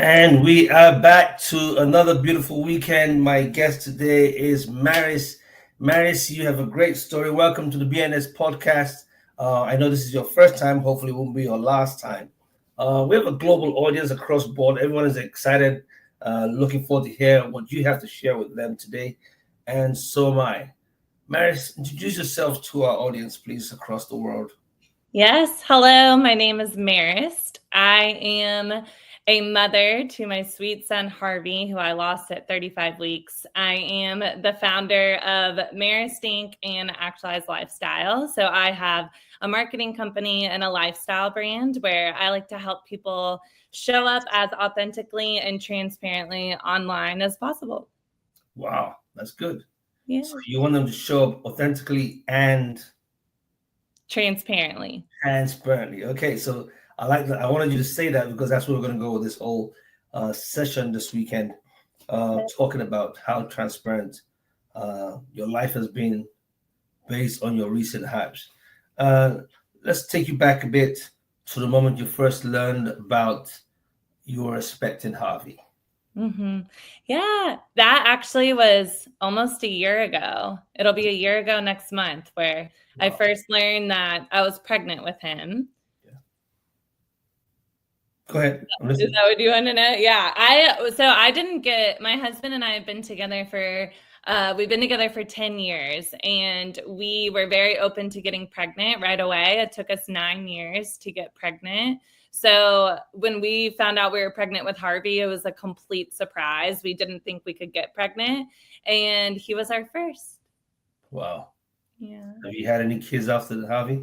And we are back to another beautiful weekend. My guest today is Marist. Marist, you have a great story. Welcome to the BNS podcast. I know this is your first time. Hopefully, it won't be your last time. We have a global audience across the board. Everyone is excited, looking forward to hear what you have to share with them today. And so am I. Marist, introduce yourself to our audience, please, across the world. Yes. Hello. My name is Marist. I am a mother to my sweet son, Harvey, who I lost at 35 weeks. I am the founder of Marist Inc. and Actualized Lifestyle. So I have a marketing company and a lifestyle brand where I like to help people show up as authentically and transparently online as possible. Wow, that's good. Yeah. So you want them to show up authentically and Transparently. transparently. Okay, so I like that. I wanted you to say that because that's where we're going to go with this whole session this weekend, talking about how transparent your life has been based on your recent hypes. Uh, let's take you back a bit to the moment you first learned about you were expecting Harvey. Yeah, that actually was almost a year ago. It'll be a year ago next month where I Wow. first learned that I was pregnant with him. Yeah. Go ahead. I'm Is listening. that what you want to know? Yeah, I didn't get, my husband and I have been together for we've been together for 10 years, and we were very open to getting pregnant right away. It took us 9 years to get pregnant. So when we found out we were pregnant with Harvey, it was a complete surprise. We didn't think we could get pregnant, and he was our first. Wow. Yeah. Have you had any kids after the Harvey?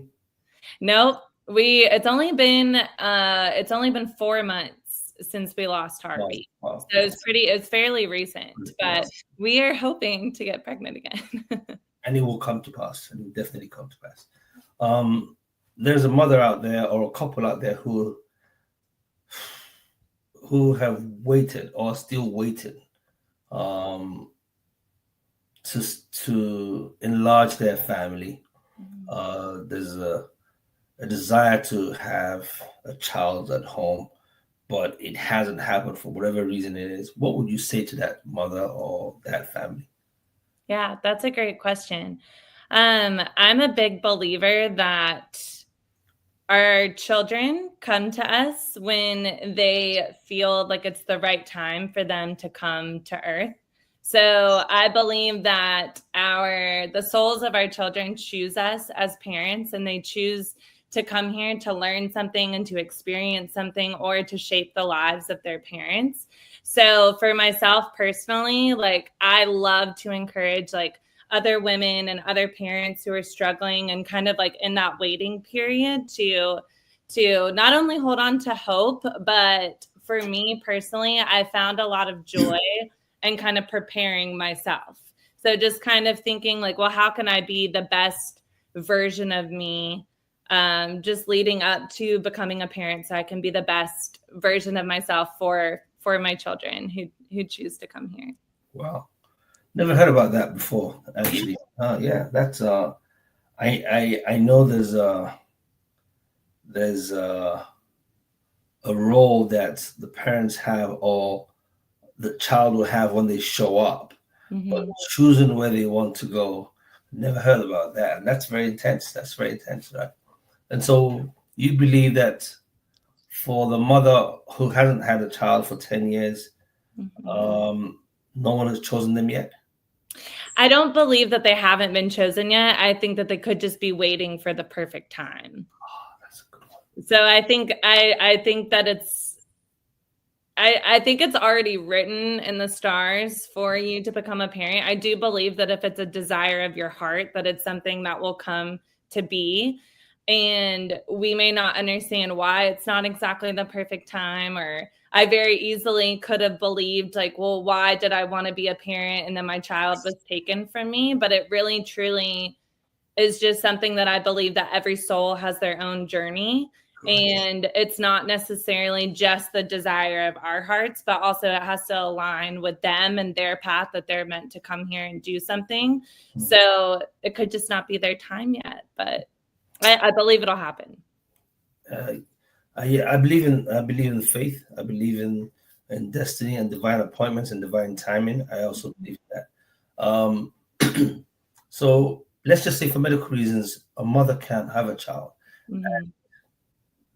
Nope. It's only been 4 months since we lost Wow. Harvey. Wow. So it's fairly recent, but we are hoping to get pregnant again. And it will come to pass. And it will definitely come to pass. There's a mother out there or a couple out there who have waited or still waiting um, to enlarge their family. There's a desire to have a child at home, but it hasn't happened for whatever reason it is. What would you say to that mother or that family? Yeah, that's a great question. I'm a big believer that our children come to us when they feel like it's the right time for them to come to earth. So I believe that the souls of our children choose us as parents, and they choose to come here to learn something and to experience something or to shape the lives of their parents. So for myself personally, like I love to encourage like other women and other parents who are struggling and kind of like in that waiting period to not only hold on to hope, but for me personally, I found a lot of joy and kind of preparing myself. So just kind of thinking like, well, how can I be the best version of me? Just leading up to becoming a parent, so I can be the best version of myself for my children who choose to come here. Wow, never heard about that before. Actually, yeah, that's I know there's a role that the parents have or the child will have when they show up, but choosing where they want to go. Never heard about that, and that's very intense. That's very intense, right? And so you believe that for the mother who hasn't had a child for 10 years, no one has chosen them yet? I don't believe that they haven't been chosen yet. I think that they could just be waiting for the perfect time. Oh, that's a good one. So I think that I think it's already written in the stars for you to become a parent. I do believe that if it's a desire of your heart, that it's something that will come to be. And we may not understand why it's not exactly the perfect time, or I very easily could have believed like, well, why did I want to be a parent? And then my child was taken from me. But it really, truly is just something that I believe that every soul has their own journey. And it's not necessarily just the desire of our hearts, but also it has to align with them and their path that they're meant to come here and do something. So it could just not be their time yet, but I believe it'll happen. Yeah, I believe in faith. I believe in in destiny and divine appointments and divine timing. I also believe that. Um, so let's just say for medical reasons, a mother can't have a child. Mm-hmm.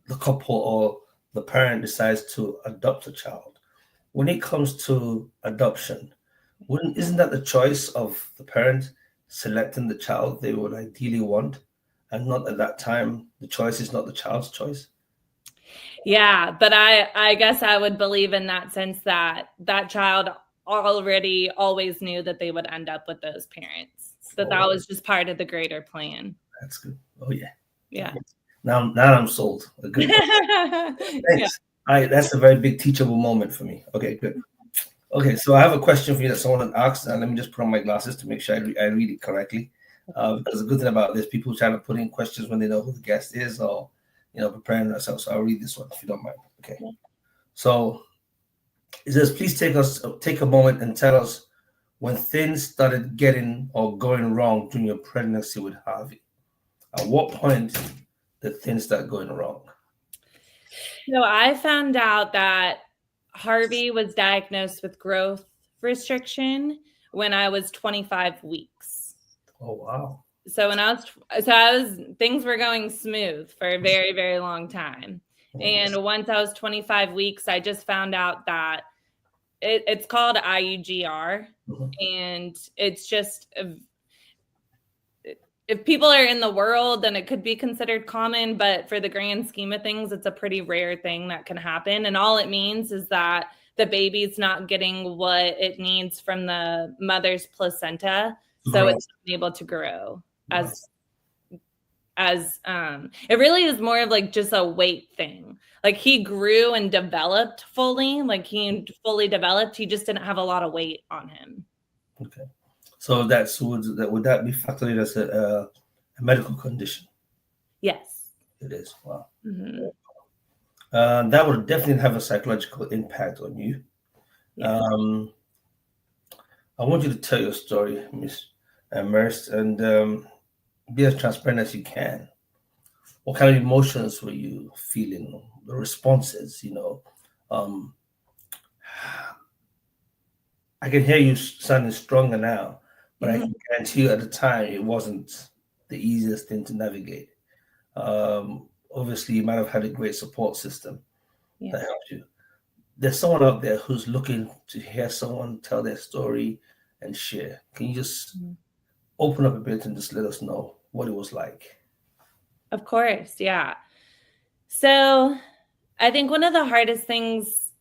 The couple or the parent decides to adopt a child. When it comes to adoption, isn't that the choice of the parent selecting the child they would ideally want, and not at that time the choice is not the child's choice? Yeah, but I guess I would believe in that sense that that child already always knew that they would end up with those parents. That Oh, was just part of the greater plan. that's good. Oh yeah. Yeah. Now I'm sold. Good. Yeah. Thanks. All right, that's a very big teachable moment for me. Okay, good. Okay, so I have a question for you that someone had asked, and let me just put on my glasses to make sure I read it correctly. Because the good thing about this, people trying to put in questions when they know who the guest is, or preparing themselves. So I'll read this one if you don't mind. Okay. So it says, please take a moment and tell us when things started getting or going wrong during your pregnancy with Harvey. At what point did things start going wrong? So I found out that Harvey was diagnosed with growth restriction when I was 25 weeks. Oh wow. So when I was things were going smooth for a very, very long time. And once I was 25 weeks, I just found out that it's called IUGR. And it's just, if people are in the world, then it could be considered common, but for the grand scheme of things, it's a pretty rare thing that can happen. And all it means is that the baby's not getting what it needs from the mother's placenta. So it's not able to grow as it really is more of like just a weight thing. Like he grew and developed fully, he just didn't have a lot of weight on him. Okay. So would that be factored as a medical condition? Yes. It is. Wow. Mm-hmm. That would definitely have a psychological impact on you. Yeah. I want you to tell your story, Miss Marist, and be as transparent as you can. What kind of emotions were you feeling? The responses, I can hear you sounding stronger now, but I can guarantee you at the time it wasn't the easiest thing to navigate. Obviously, you might have had a great support system that helped you. There's someone out there who's looking to hear someone tell their story and share. Can you just open up a bit and just let us know what it was like? Of course, yeah. So I think one of the hardest things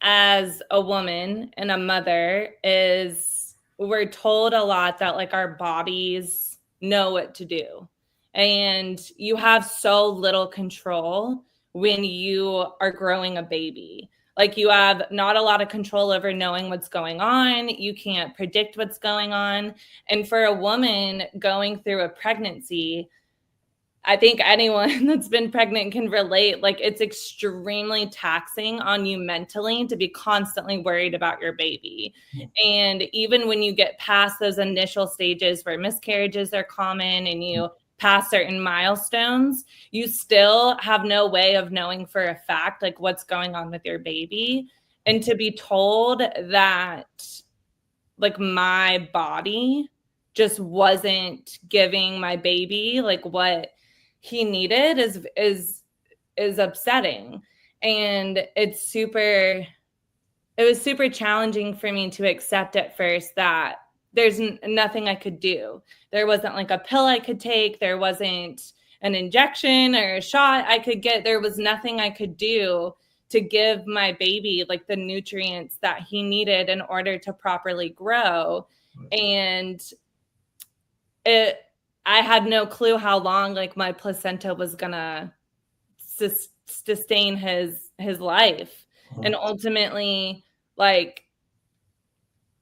as a woman and a mother is we're told a lot that like our bodies know what to do. And you have so little control when you are growing a baby. Like you have not a lot of control over knowing what's going on. You can't predict what's going on. And for a woman going through a pregnancy, I think anyone that's been pregnant can relate. Like it's extremely taxing on you mentally to be constantly worried about your baby. And even when you get past those initial stages where miscarriages are common and you pass certain milestones, you still have no way of knowing for a fact like what's going on with your baby. And to be told that like my body just wasn't giving my baby like what he needed is upsetting. And it was super challenging for me to accept at first that there's nothing I could do. There wasn't like a pill I could take. There wasn't an injection or a shot I could get. There was nothing I could do to give my baby like the nutrients that he needed in order to properly grow. And I had no clue how long like my placenta was gonna sustain his life. And ultimately, like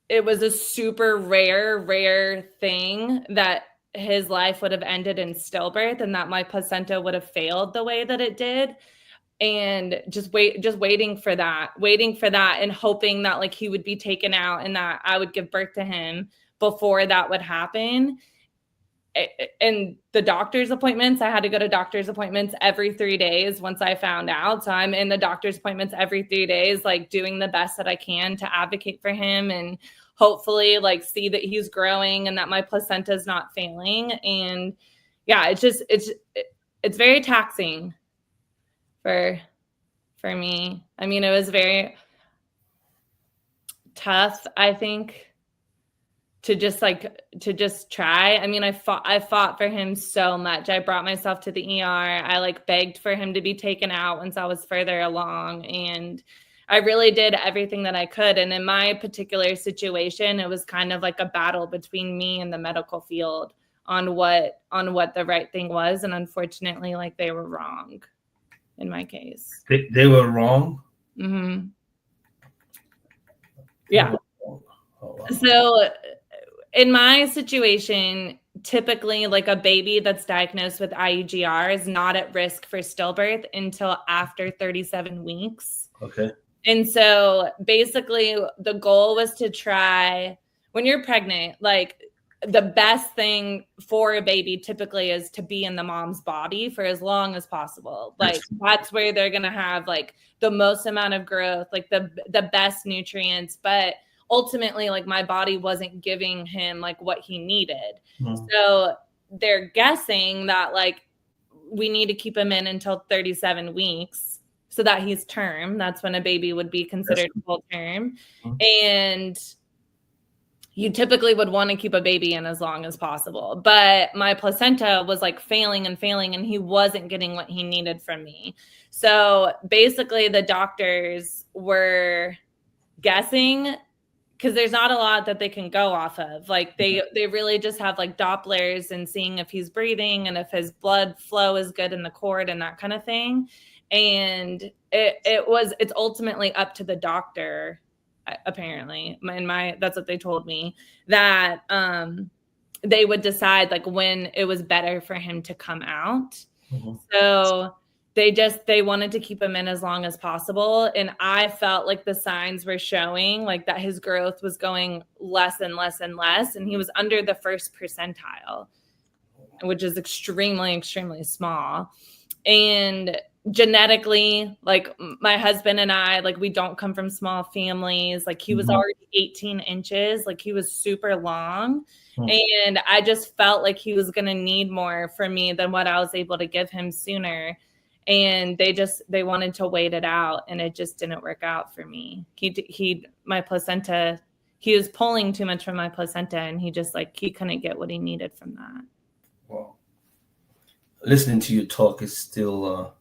it was a super rare thing that his life would have ended in stillbirth and that my placenta would have failed the way that it did. And just waiting for that and hoping that like he would be taken out and that I would give birth to him before that would happen. and the doctor's appointments, I had to go to doctor's appointments every 3 days once I found out. So I'm in the doctor's appointments every 3 days, like doing the best that I can to advocate for him and hopefully like see that he's growing and that my placenta is not failing. And yeah, it's very taxing for me. I mean, it was very tough, I think, to just try. I mean, I fought for him so much. I brought myself to the ER. I like begged for him to be taken out once I was further along. And I really did everything that I could. And in my particular situation, it was kind of like a battle between me and the medical field on what the right thing was. And unfortunately, like they were wrong in my case. They were wrong? Mm-hmm. Yeah. Oh, wow. So in my situation, typically like a baby that's diagnosed with IUGR is not at risk for stillbirth until after 37 weeks. Okay. And so basically the goal was to try, when you're pregnant, like the best thing for a baby typically is to be in the mom's body for as long as possible. Like that's where they're going to have like the most amount of growth, like the best nutrients. But ultimately, like my body wasn't giving him like what he needed. So they're guessing that like we need to keep him in until 37 weeks so that he's term. That's when a baby would be considered full term. And you typically would want to keep a baby in as long as possible. But my placenta was like failing, and he wasn't getting what he needed from me. So basically the doctors were guessing, because there's not a lot that they can go off of. Like they really just have like Dopplers and seeing if he's breathing and if his blood flow is good in the cord and that kind of thing. And it's ultimately up to the doctor, apparently. That's what they told me, that they would decide like when it was better for him to come out. So they wanted to keep him in as long as possible. And I felt like the signs were showing like that his growth was going less and less and less. And he was under the first percentile, which is extremely, extremely small. And genetically, like my husband and I, like we don't come from small families. Like he was already 18 inches, like he was super long. And I just felt like he was going to need more from me than what I was able to give him sooner. And they wanted to wait it out, and it just didn't work out for me. My placenta, he was pulling too much from my placenta, and he couldn't get what he needed from that. Wow. Listening to you talk is still a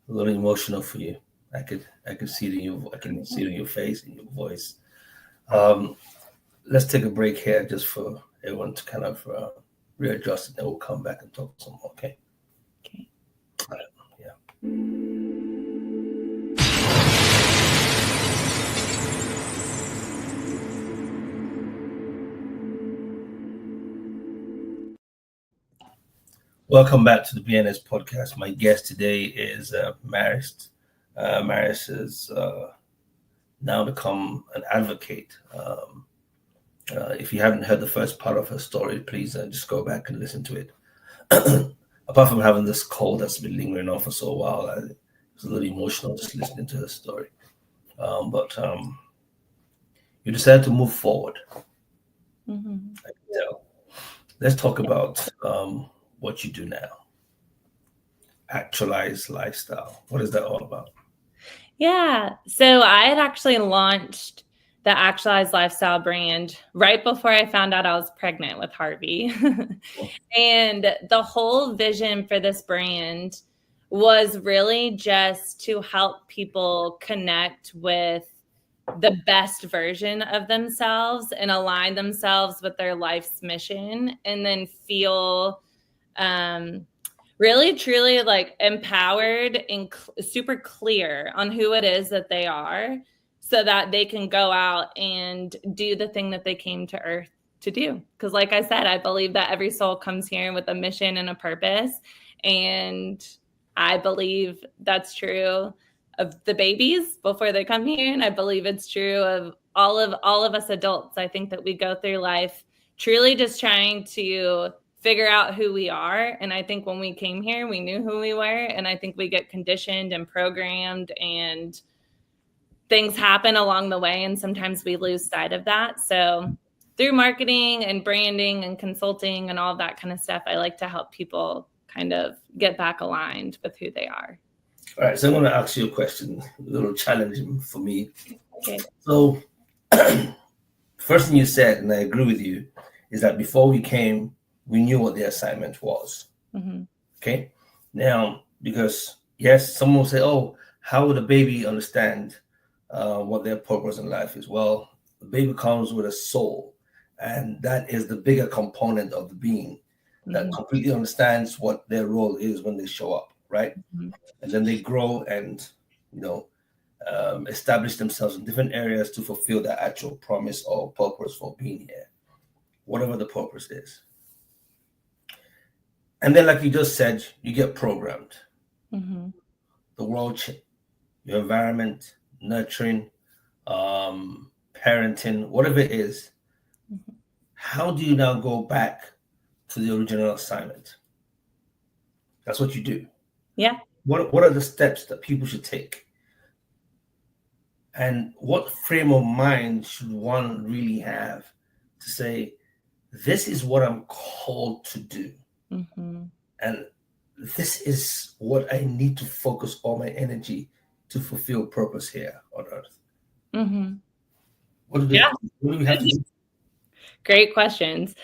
little emotional for you. I can see it in your face and your voice. Let's take a break here just for everyone to kind of readjust, and then we'll come back and talk some more. Okay. Okay. All right. Yeah. Welcome back to the BNS podcast. My guest today is Marist. Marist has now become an advocate. If you haven't heard the first part of her story, please just go back and listen to it. Apart from having this cold that's been lingering on for so a while, it was a little emotional just listening to her story. But you decided to move forward. I can tell. Let's talk about what you do now. Actualized Lifestyle. What is that all about? Yeah. So I had actually launched the Actualized Lifestyle brand right before I found out I was pregnant with Harvey. And the whole vision for this brand was really just to help people connect with the best version of themselves and align themselves with their life's mission, and then feel really, truly like empowered and super clear on who it is that they are, so that they can go out and do the thing that they came to Earth to do. Because like I said, I believe that every soul comes here with a mission and a purpose. And I believe that's true of the babies before they come here. And I believe it's true of all of us adults. I think that we go through life truly just trying to figure out who we are. And I think when we came here, we knew who we were. And I think we get conditioned and programmed, and things happen along the way. And sometimes we lose sight of that. So through marketing and branding and consulting and all of that kind of stuff, I like to help people kind of get back aligned with who they are. All right. So I'm going to ask you a question, a little challenging for me. Okay. So first thing you said, and I agree with you, is that before we came, we knew what the assignment was. Mm-hmm. Okay. Now, because yes, someone will say, oh, how would a baby understand what their purpose in life is? Well, the baby comes with a soul, and that is the bigger component of the being that completely understands what their role is when they show up, right? Mm-hmm. And then they grow and, establish themselves in different areas to fulfill their actual promise or purpose for being here, whatever the purpose is. And then, like you just said, you get programmed. Mm-hmm. The world, your environment, nurturing, parenting, whatever it is. Mm-hmm. How do you now go back to the original assignment? That's what you do. Yeah. What are the steps that people should take? And what frame of mind should one really have to say, this is what I'm called to do? Mm-hmm. And this is what I need to focus all my energy to fulfill purpose here on earth. Mm-hmm. What do we have to do? Great questions.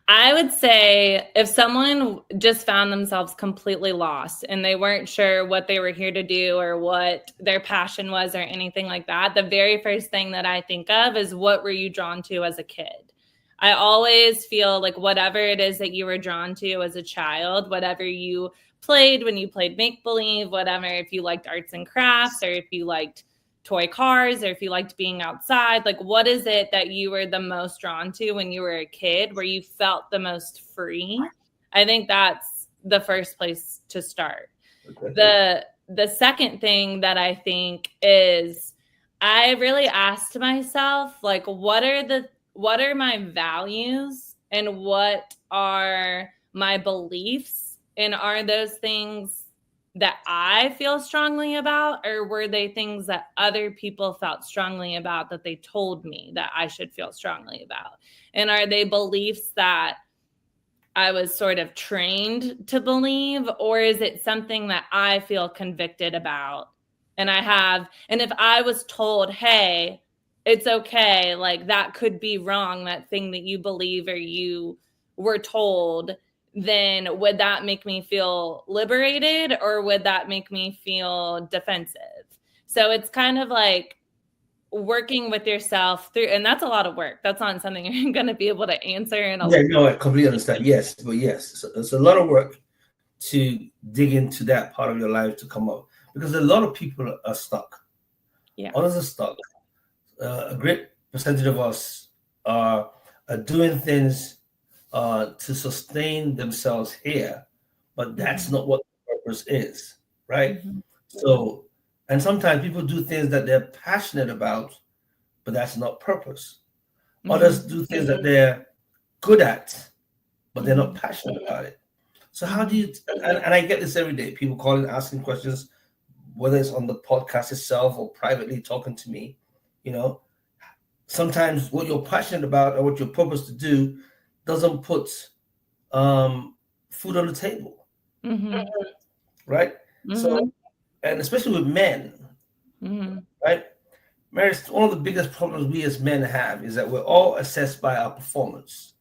I would say if someone just found themselves completely lost and they weren't sure what they were here to do or what their passion was or anything like that, the very first thing that I think of is, what were you drawn to as a kid? I always feel like whatever it is that you were drawn to as a child, whatever you played when you played make-believe, whatever, if you liked arts and crafts, or if you liked toy cars, or if you liked being outside, like what is it that you were the most drawn to when you were a kid, where you felt the most free? I think that's the first place to start. Okay. The second thing that I think is, I really asked myself, like, what are my values and what are my beliefs? And are those things that I feel strongly about, or were they things that other people felt strongly about that they told me that I should feel strongly about? And are they beliefs that I was sort of trained to believe, or is it something that I feel convicted about? And if I was told, hey, it's okay, like that could be wrong, that thing that you believe or you were told, then would that make me feel liberated, or would that make me feel defensive? So it's kind of like working with yourself through, and that's a lot of work. That's not something you're going to be able to answer in a I completely understand. Yes, but yes, so it's a lot of work to dig into that part of your life to come up, because a lot of people are stuck. Yeah, others are stuck. A great percentage of us are doing things to sustain themselves here, but that's not what the purpose is, right? Mm-hmm. So, and sometimes people do things that they're passionate about, but that's not purpose. Mm-hmm. Others do things that they're good at, but they're not passionate about it. So how do you, and I get this every day, people calling, asking questions, whether it's on the podcast itself or privately talking to me, sometimes what you're passionate about or what you're purposed to do doesn't put food on the table, right? Mm-hmm. So, and especially with men, right? Marist, one of the biggest problems we as men have is that we're all assessed by our performance,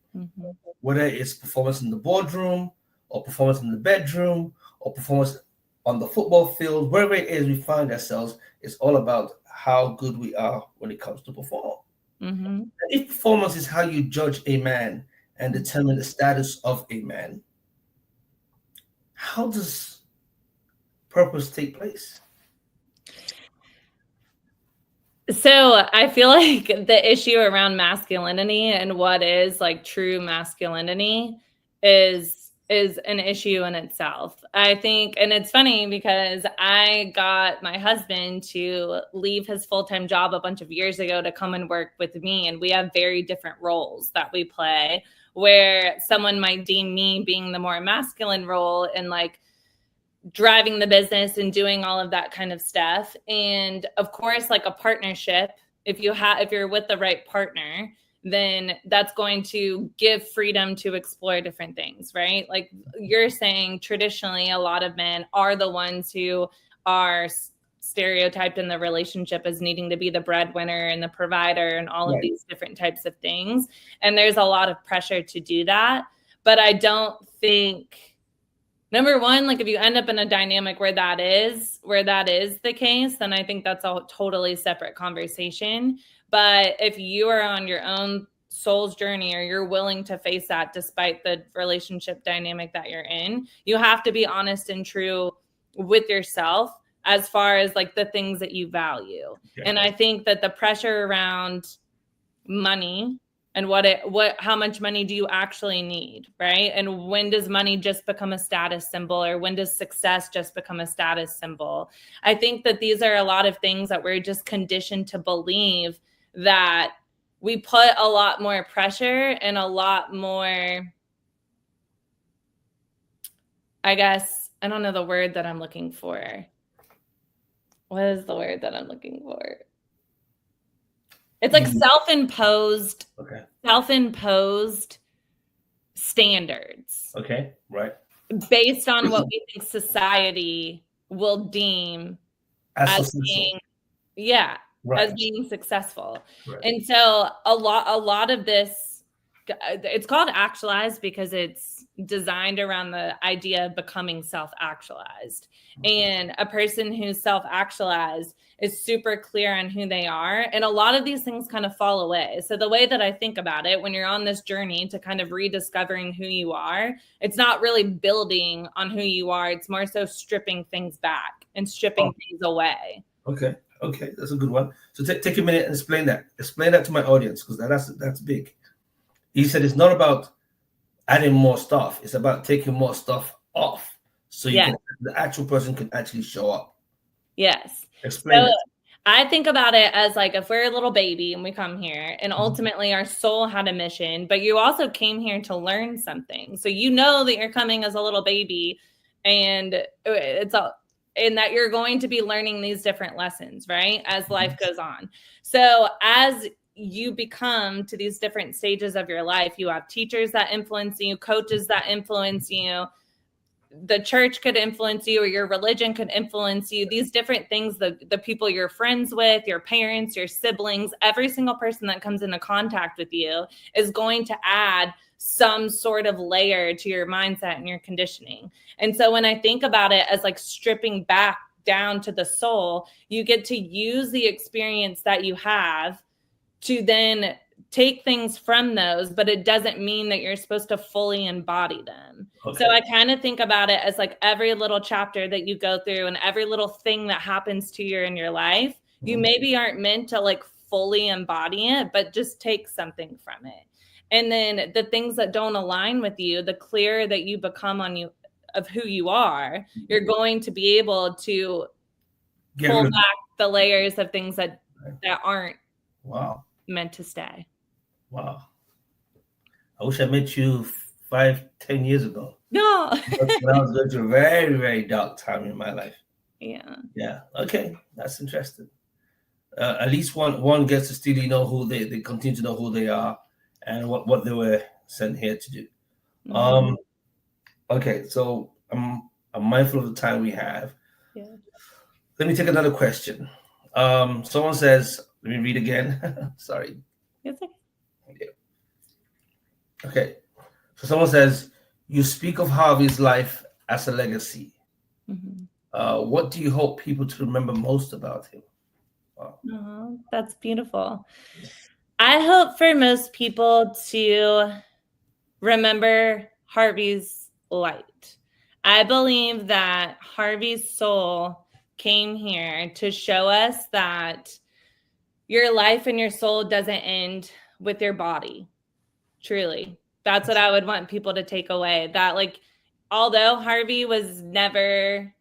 whether it's performance in the boardroom or performance in the bedroom or performance on the football field, wherever it is we find ourselves, it's all about how good we are when it comes to perform. And if performance is how you judge a man and determine the status of a man, how does purpose take place? So I feel like the issue around masculinity and what is like true masculinity is an issue in itself. I think, and it's funny because I got my husband to leave his full-time job a bunch of years ago to come and work with me. And we have very different roles that we play. where someone might deem me being the more masculine role and like driving the business and doing all of that kind of stuff. And of course, like a partnership, if you're with the right partner, then that's going to give freedom to explore different things, right? Like you're saying, traditionally, a lot of men are the ones who are stereotyped in the relationship as needing to be the breadwinner and the provider and all of these different types of things. And there's a lot of pressure to do that. But I don't think, number one, like if you end up in a dynamic where that is the case, then I think that's a totally separate conversation. But if you are on your own soul's journey, or you're willing to face that despite the relationship dynamic that you're in, you have to be honest and true with yourself as far as like the things that you value. Yeah. And I think that the pressure around money and how much money do you actually need, right? And when does money just become a status symbol, or when does success just become a status symbol? I think that these are a lot of things that we're just conditioned to believe, that we put a lot more pressure and a lot more, I guess, I don't know the word that I'm looking for. What is the word that I'm looking for? It's like self-imposed standards. Okay, right. Based on what we think society will deem as being, as being successful. Right. And so a lot of this, it's called actualized because it's designed around the idea of becoming self-actualized. And a person who's self-actualized is super clear on who they are. And a lot of these things kind of fall away. So the way that I think about it, when you're on this journey to kind of rediscovering who you are, it's not really building on who you are. It's more so stripping things back and stripping things away. Okay. That's a good one. So take a minute and explain that. Explain that to my audience, because that's big. You said it's not about adding more stuff. It's about taking more stuff off, so the actual person can actually show up. Yes. Explain it. I think about it as like, if we're a little baby and we come here, and ultimately our soul had a mission, but you also came here to learn something. So you know that you're coming as a little baby, and and that you're going to be learning these different lessons, right? As life goes on. So as you become to these different stages of your life, you have teachers that influence you, coaches that influence you, the church could influence you, or your religion could influence you, these different things, the people you're friends with, your parents, your siblings, every single person that comes into contact with you is going to add some sort of layer to your mindset and your conditioning. And so when I think about it as like stripping back down to the soul, you get to use the experience that you have to then take things from those, but it doesn't mean that you're supposed to fully embody them. Okay. So I kind of think about it as like every little chapter that you go through and every little thing that happens to you in your life, you maybe aren't meant to like fully embody it, but just take something from it. And then the things that don't align with you, the clearer that you become of who you are, you're going to be able to pull back the layers of things that aren't meant to stay. Wow. I wish I met you 5-10 years ago. No. When I was going through a very, very dark time in my life. Yeah. Yeah. Okay. That's interesting. At least one gets to still know who they continue to know who they are and what they were sent here to do. Okay. So I'm mindful of the time we have. Yeah. Let me take another question. Someone says, let me read again. Sorry. It's okay. Okay, so someone says, you speak of Harvey's life as a legacy. What do you hope people to remember most about him? Wow. Oh, that's beautiful. I hope for most people to remember Harvey's light. I believe that Harvey's soul came here to show us that your life and your soul doesn't end with your body. Truly. That's what I would want people to take away. That like, although Harvey was never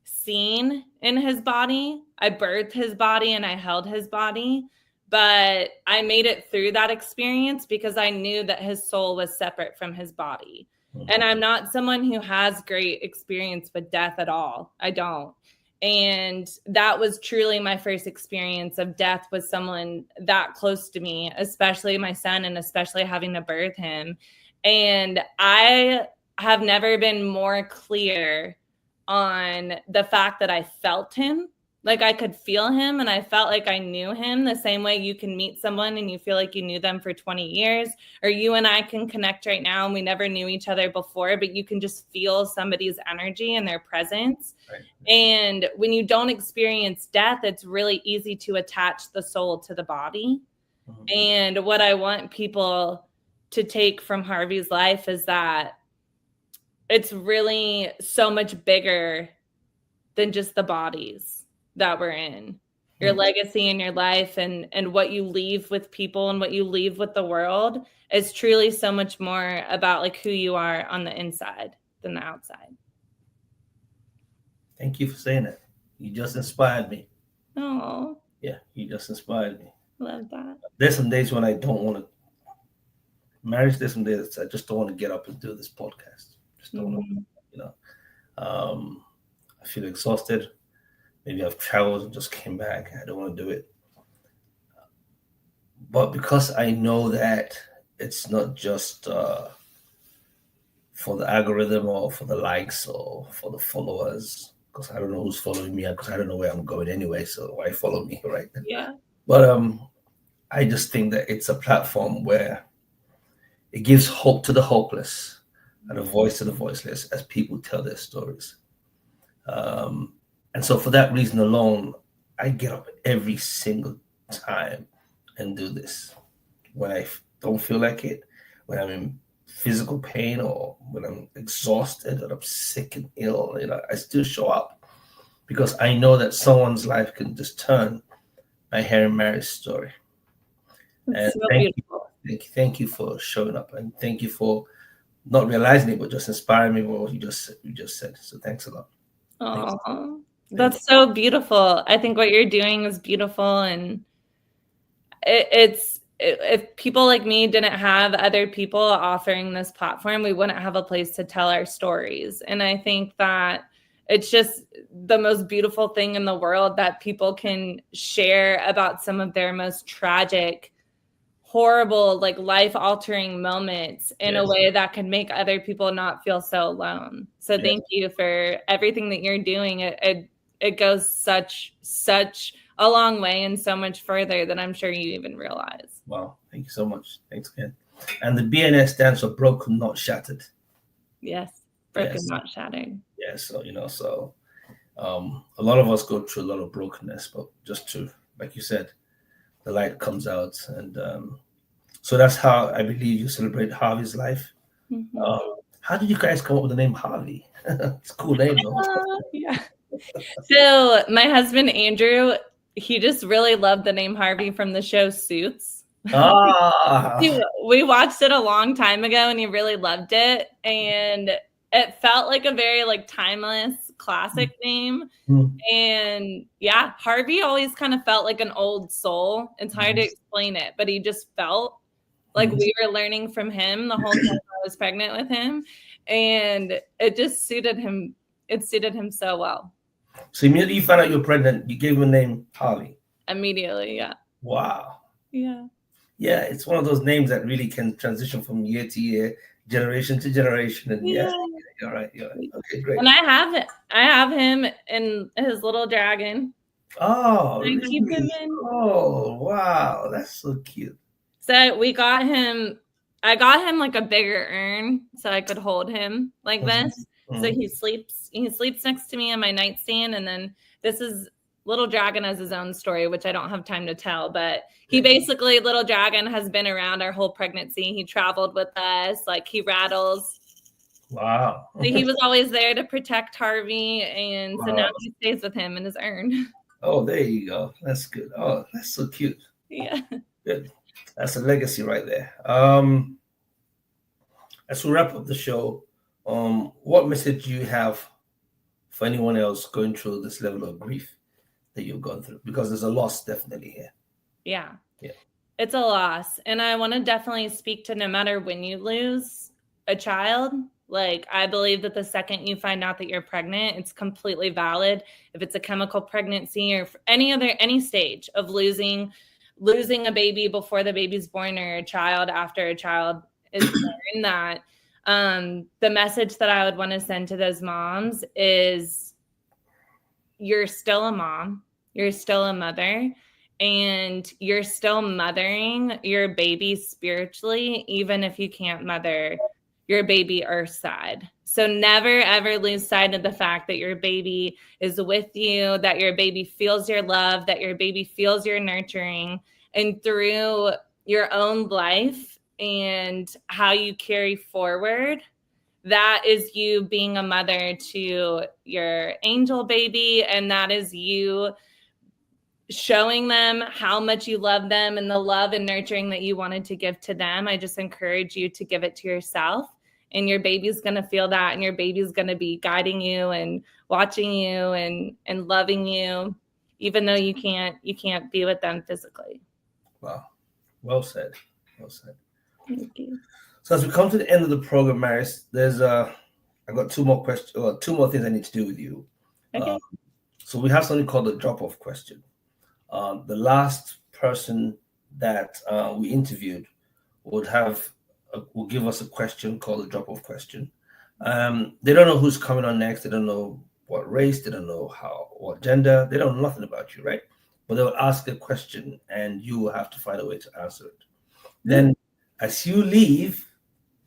seen in his body, I birthed his body and I held his body, but I made it through that experience because I knew that his soul was separate from his body. And I'm not someone who has great experience with death at all. I don't. And that was truly my first experience of death with someone that close to me, especially my son, and especially having to birth him. And I have never been more clear on the fact that I felt him. Like I could feel him and I felt like I knew him the same way you can meet someone and you feel like you knew them for 20 years, or you and I can connect right now and we never knew each other before, but you can just feel somebody's energy and their presence. Right. And when you don't experience death, it's really easy to attach the soul to the body. Mm-hmm. And what I want people to take from Harvey's life is that it's really so much bigger than just the bodies that we're in. Your legacy in your life and what you leave with people and what you leave with the world is truly so much more about like who you are on the inside than the outside. Thank you for saying that. You just inspired me. Oh. Yeah, you just inspired me. Love that. There's some days when I don't want to marriage. There's some days I just don't want to get up and do this podcast. Just don't want to, I feel exhausted. Maybe I've traveled and just came back. I don't want to do it. But because I know that it's not just for the algorithm or for the likes or for the followers, because I don't know who's following me, because I don't know where I'm going anyway, so why follow me, right? Yeah. But I just think that it's a platform where it gives hope to the hopeless and a voice to the voiceless as people tell their stories. And so for that reason alone, I get up every single time and do this. When I don't feel like it, when I'm in physical pain or when I'm exhausted or I'm sick and ill, I still show up because I know that someone's life can just turn by hearing Marist's story. And so beautiful. Thank you for showing up, and thank you for not realizing it, but just inspiring me with what you just said. So thanks a lot. Oh. That's so beautiful. I think what you're doing is beautiful. And if people like me didn't have other people offering this platform, we wouldn't have a place to tell our stories. And I think that it's just the most beautiful thing in the world that people can share about some of their most tragic, horrible, like life-altering moments in a way that can make other people not feel so alone. So thank you for everything that you're doing. It goes such a long way and so much further than I'm sure you even realize. Wow. Thank you so much. Thanks again. And the BNS stands for Broken, Not Shattered. Yes. Broken, not shattered. Yeah. So, a lot of us go through a lot of brokenness, but just to, like you said, the light comes out. And so that's how I believe you celebrate Harvey's life. Mm-hmm. How did you guys come up with the name Harvey? It's a cool name, though. Yeah. So my husband, Andrew, he just really loved the name Harvey from the show Suits. We watched it a long time ago and he really loved it. And it felt like a very timeless classic name. Mm-hmm. And yeah, Harvey always kind of felt like an old soul. It's hard to explain it, but he just felt like we were learning from him the whole time I was pregnant with him. And it just suited him. It suited him so well. So immediately you found out you were pregnant, you gave him the name Harvey. Immediately, yeah. Wow. Yeah. Yeah, it's one of those names that really can transition from year to year, generation to generation. And you're right. Okay, great. And I have him in his little dragon. Oh, I keep him in. Oh, wow. That's so cute. So I got him like a bigger urn so I could hold him like this. Mm-hmm. So he sleeps next to me on my nightstand. And then this is Little Dragon has his own story, which I don't have time to tell, but he basically, Little Dragon has been around our whole pregnancy. He traveled with us, he rattles. Wow. So he was always there to protect Harvey. And so now he stays with him in his urn. Oh, there you go. That's good. Oh, that's so cute. Yeah. Good. That's a legacy right there. As we wrap up the show, what message do you have for anyone else going through this level of grief that you've gone through? Because there's a loss definitely here. Yeah. Yeah. It's a loss. And I want to definitely speak to, no matter when you lose a child, like, I believe that the second you find out that you're pregnant, it's completely valid. If it's a chemical pregnancy or any stage of losing a baby before the baby's born, or a child after a child is born, that the message that I would want to send to those moms is, you're still a mom, you're still a mother, and you're still mothering your baby spiritually, even if you can't mother your baby earth side. So never, ever lose sight of the fact that your baby is with you, that your baby feels your love, that your baby feels your nurturing. And through your own life and how you carry forward, that is you being a mother to your angel baby, and that is you showing them how much you love them and the love and nurturing that you wanted to give to them. I just encourage you to give it to yourself, and your baby's going to feel that, and your baby's going to be guiding you and watching you and loving you, even though you can't be with them physically. Wow. Well said. Well said. Thank you. So as we come to the end of the program, Marist, there's I've got two more questions, or two more things I need to do with you. Okay. So we have something called the drop-off question. The last person that we interviewed would give us a question called the drop-off question. They don't know who's coming on next. They don't know what race. They don't know what gender. They don't know nothing about you, right? But they will ask a question, and you will have to find a way to answer it. Then, as you leave,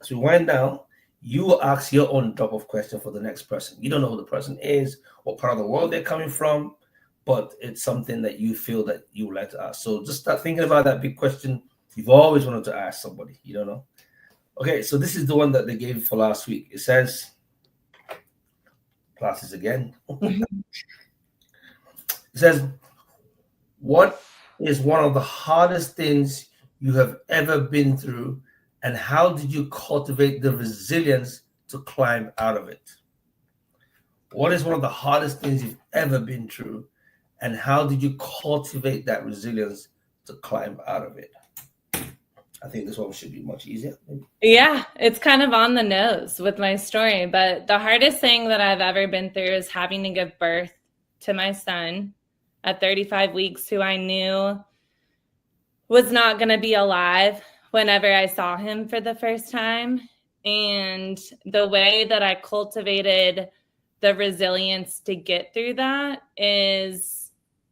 as we wind down, you will ask your own drop-off question for the next person. You don't know who the person is, what part of the world they're coming from, but it's something that you feel that you would like to ask. So just start thinking about that big question you've always wanted to ask somebody. You don't know. Okay, so this is the one that they gave for last week. It says, classes again. It says, what is one of the hardest things you have ever been through, and how did you cultivate the resilience to climb out of it? What is one of the hardest things you've ever been through, and how did you cultivate that resilience to climb out of it? I think this one should be much easier. Yeah, it's kind of on the nose with my story, but the hardest thing that I've ever been through is having to give birth to my son at 35 weeks, who I knew was not going to be alive whenever I saw him for the first time. And the way that I cultivated the resilience to get through that is,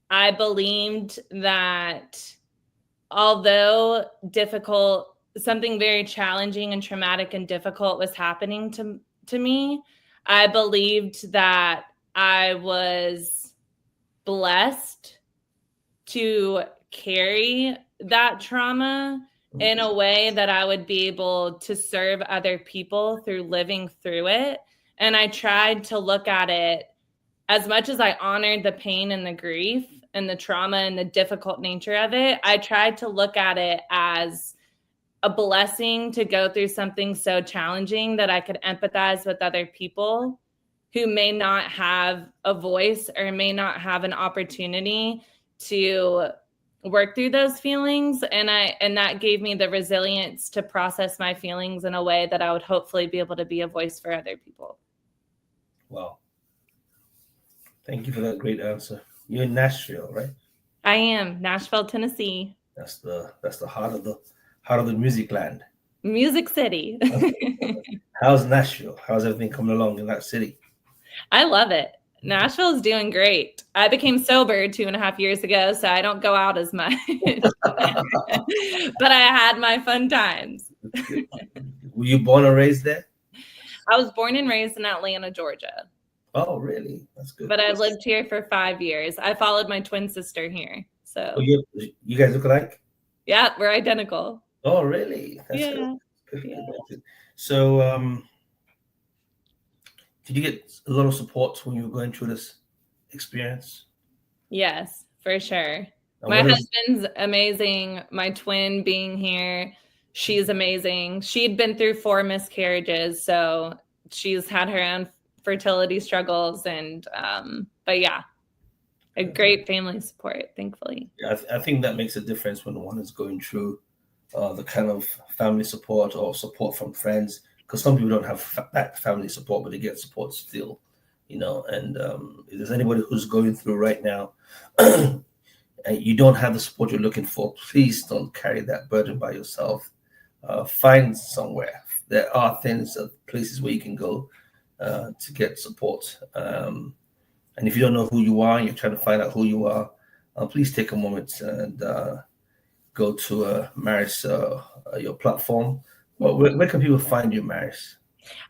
I believed that although difficult, something very challenging and traumatic and difficult was happening to me, I believed that I was blessed to carry that trauma in a way that I would be able to serve other people through living through it. And I tried to look at it, as much as I honored the pain and the grief and the trauma and the difficult nature of it, I tried to look at it as a blessing to go through something so challenging that I could empathize with other people who may not have a voice or may not have an opportunity to work through those feelings. And that gave me the resilience to process my feelings in a way that I would hopefully be able to be a voice for other people. Wow. Thank you for that great answer. You're in Nashville, right? I am. Nashville, Tennessee. That's the heart of the music land. Music City. How's Nashville? How's everything coming along in that city? I love it. Nashville is doing great. I became sober 2.5 years ago, so I don't go out as much. But I had my fun times. Were you born and raised there? I was born and raised in Atlanta, Georgia. Oh, really? That's good. But I lived here for 5 years. I followed my twin sister here. So you guys look alike? Yeah, we're identical. Oh, really? That's good. Good. So, did you get a lot of support when you were going through this experience? Yes, for sure. My husband's amazing. My twin being here, she's amazing. She'd been through 4 miscarriages, so she's had her own fertility struggles, and but yeah. a great family support, thankfully. Yeah, I think that makes a difference when one is going through the kind of family support or support from friends, because some people don't have that family support, but they get support still, And if there's anybody who's going through right now, and you don't have the support you're looking for, please don't carry that burden by yourself. Find somewhere. There are places where you can go to get support. And if you don't know who you are and you're trying to find out who you are, please take a moment and go to Marist, your platform. Well, where can people find you, Marist?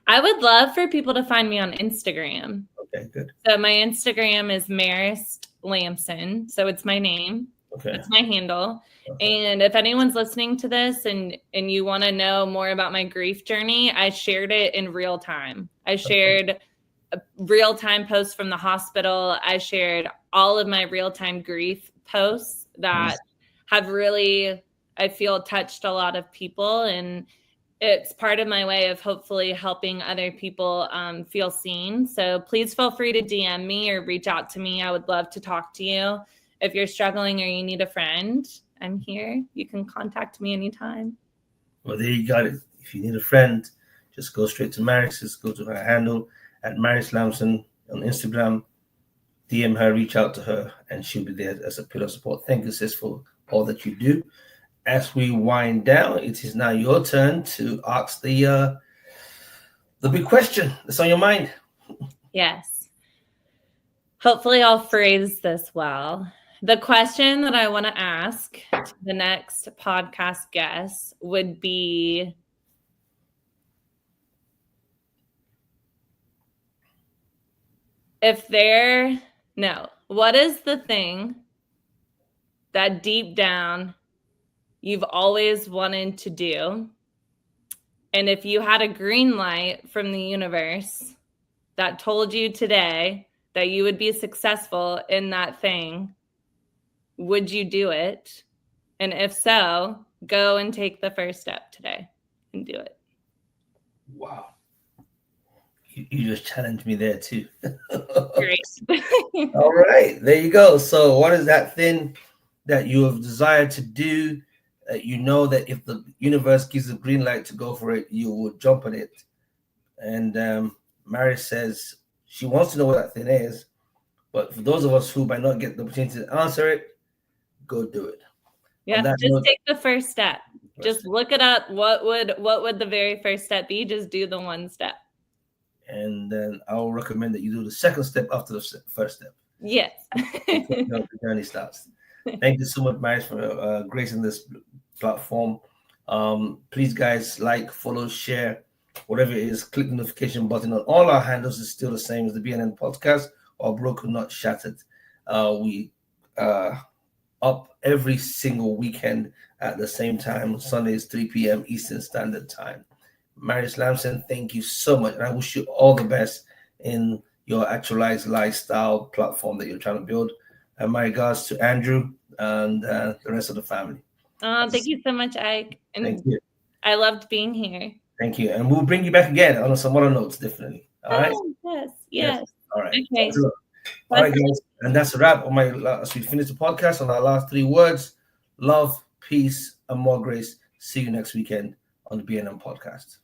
I would love for people to find me on Instagram. Okay, good. So my Instagram is Marist Lamson. So it's my name. Okay. That's my handle. Okay. And if anyone's listening to this and you want to know more about my grief journey, I shared it in real time. I shared a real-time posts from the hospital. I shared all of my real-time grief posts that have really, I feel, touched a lot of people. And it's part of my way of hopefully helping other people feel seen. So please feel free to DM me or reach out to me. I would love to talk to you. If you're struggling or you need a friend, I'm here. You can contact me anytime. Well, there you got it. If you need a friend, just go straight to Marist. Just go to her handle at Marist Lamson on Instagram. DM her, reach out to her, and she'll be there as a pillar of support. Thank you, sis, for all that you do. As we wind down, it is now your turn to ask the big question that's on your mind. Yes. Hopefully I'll phrase this well. The question that I want to ask to the next podcast guest would be, what is the thing that deep down you've always wanted to do? And if you had a green light from the universe that told you today that you would be successful in that thing, would you do it? And if so, go and take the first step today and do it. Wow. You just challenged me there too. Great. All right, there you go. So what is that thing that you have desired to do? You know that if the universe gives the green light to go for it, you will jump on it. And Mary says she wants to know what that thing is. But for those of us who might not get the opportunity to answer it, go do it. Yeah, just take the first step. Just look it up. What would the very first step be? Just do the one step. And then I'll recommend that you do the second step after the first step. Yes. The journey starts. Thank you so much, Marist, for gracing this platform. Please, guys, like, follow, share, whatever it is. Click the notification button on all our handles. Is still the same as the BNN podcast or Broken Not Shattered. We up every single weekend at the same time. Sundays, 3 p.m. Eastern Standard Time. Marist Lamson, thank you so much. And I wish you all the best in your actualized lifestyle platform that you're trying to build. And my regards to Andrew and the rest of the family. Thank you so much, Ike. And thank you. I loved being here. Thank you. And we'll bring you back again on some other notes, definitely. All right? Yes. All right. Okay. All right, guys. And that's a wrap on as we finish the podcast on our last 3 words: love, peace, and more grace. See you next weekend on the BNM podcast.